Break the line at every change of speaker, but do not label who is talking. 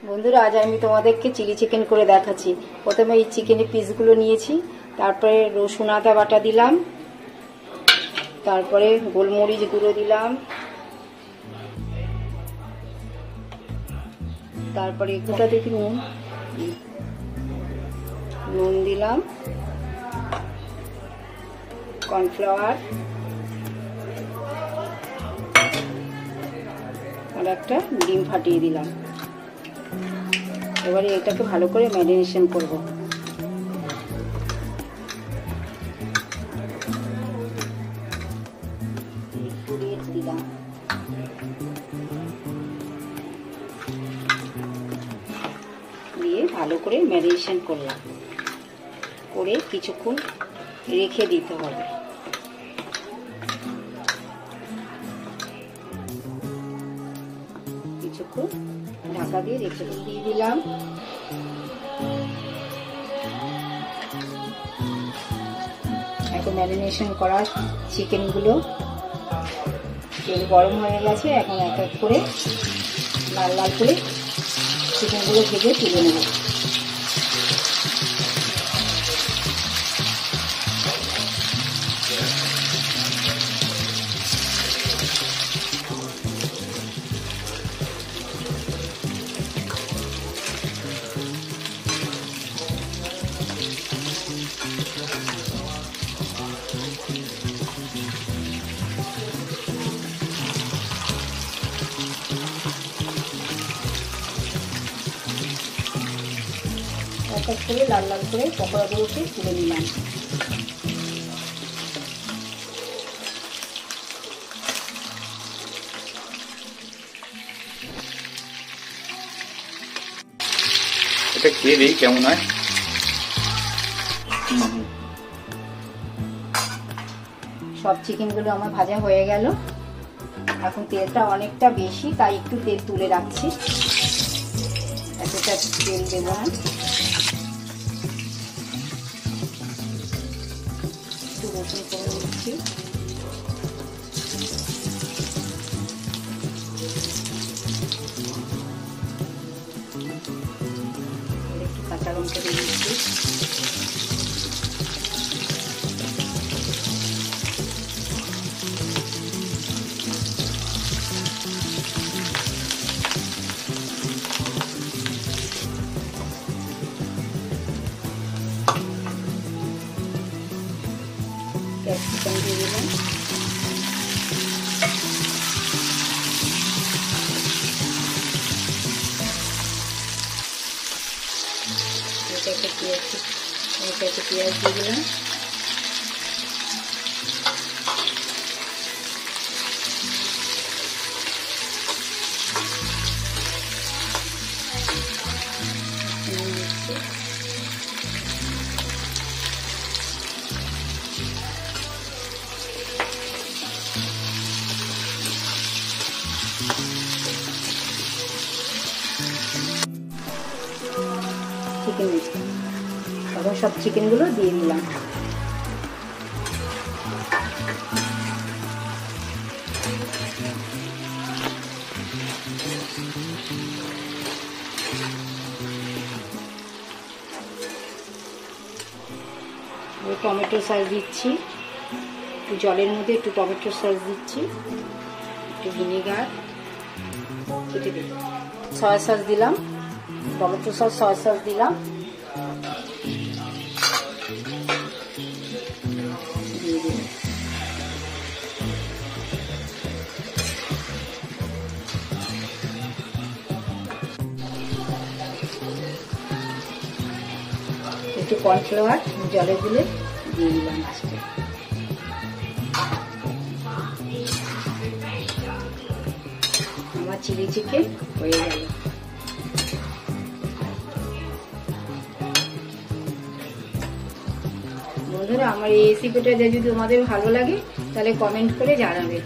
বন্ধুরা, আজ আমি তোমাদেরকে চিলি চিকেন করে দেখাচ্ছি। প্রথমে এই চিকেনের পিসগুলো নিয়েছি, তারপরে রসুন আদা বাটা দিলাম, তারপরে গোলমরিচ গুঁড়ো দিলাম, তারপরে গোটা দেখি নুন দিলাম, কর্নফ্লাওয়ার আর একটা ডিম ফাটিয়ে দিলাম। এবারে এটাকে ভালো করে ম্যারিনেশন করব। দিলাম দিয়ে ভালো করে ম্যারিনেশন করলাম, করে কিছুক্ষণ রেখে দিতে হবে। কিছুক্ষণ ঢাকা দিয়ে রেখে দিয়ে দিলাম। এখন ম্যারিনেশন করা চিকেনগুলো তেল গরম হয়ে গেছে। এখন এক এক করে লাল লাল করে চিকেনগুলো ভেজে তুলে নেব। এক এক করে লাল লাল করে পকোড়াগুলোকে তুলে নিলাম।
এটা খেয়ে দিই কেমন হয়।
সব চিকেনগুলো আমার ভাজা হয়ে গেল। এখন তেলটা অনেকটা বেশি, তাই একটু তেল তুলে রাখছি, এতটা তেল দেবো না। একটু রসুন করে নিচ্ছি, একটু কাঁচা লঙ্কা দিয়ে দিচ্ছি, ক্যাপসিকাম দিয়ে দিলাম, এটাকে পেঁয়াজ দিয়ে দিলাম, চিকেন মিক্সটা এখন সব চিকেনগুলো দিয়ে দিলাম। টমেটো সস দিচ্ছি, একটু জলের মধ্যে একটু টমেটো সস দিচ্ছি, একটু ভিনেগার, সয়া সস দিলাম, টমেটো সস, সয়া সস দিলাম, একটু কর্নফ্লাওয়ার জলে গুলে দিয়ে দিলাম লাস্টে। আমার চিলি চিকেন হয়ে গেল। বন্ধুরা, আমার এই রেসিপিটা যদি তোমাদের ভালো লাগে তাহলে কমেন্ট করে জানাবে।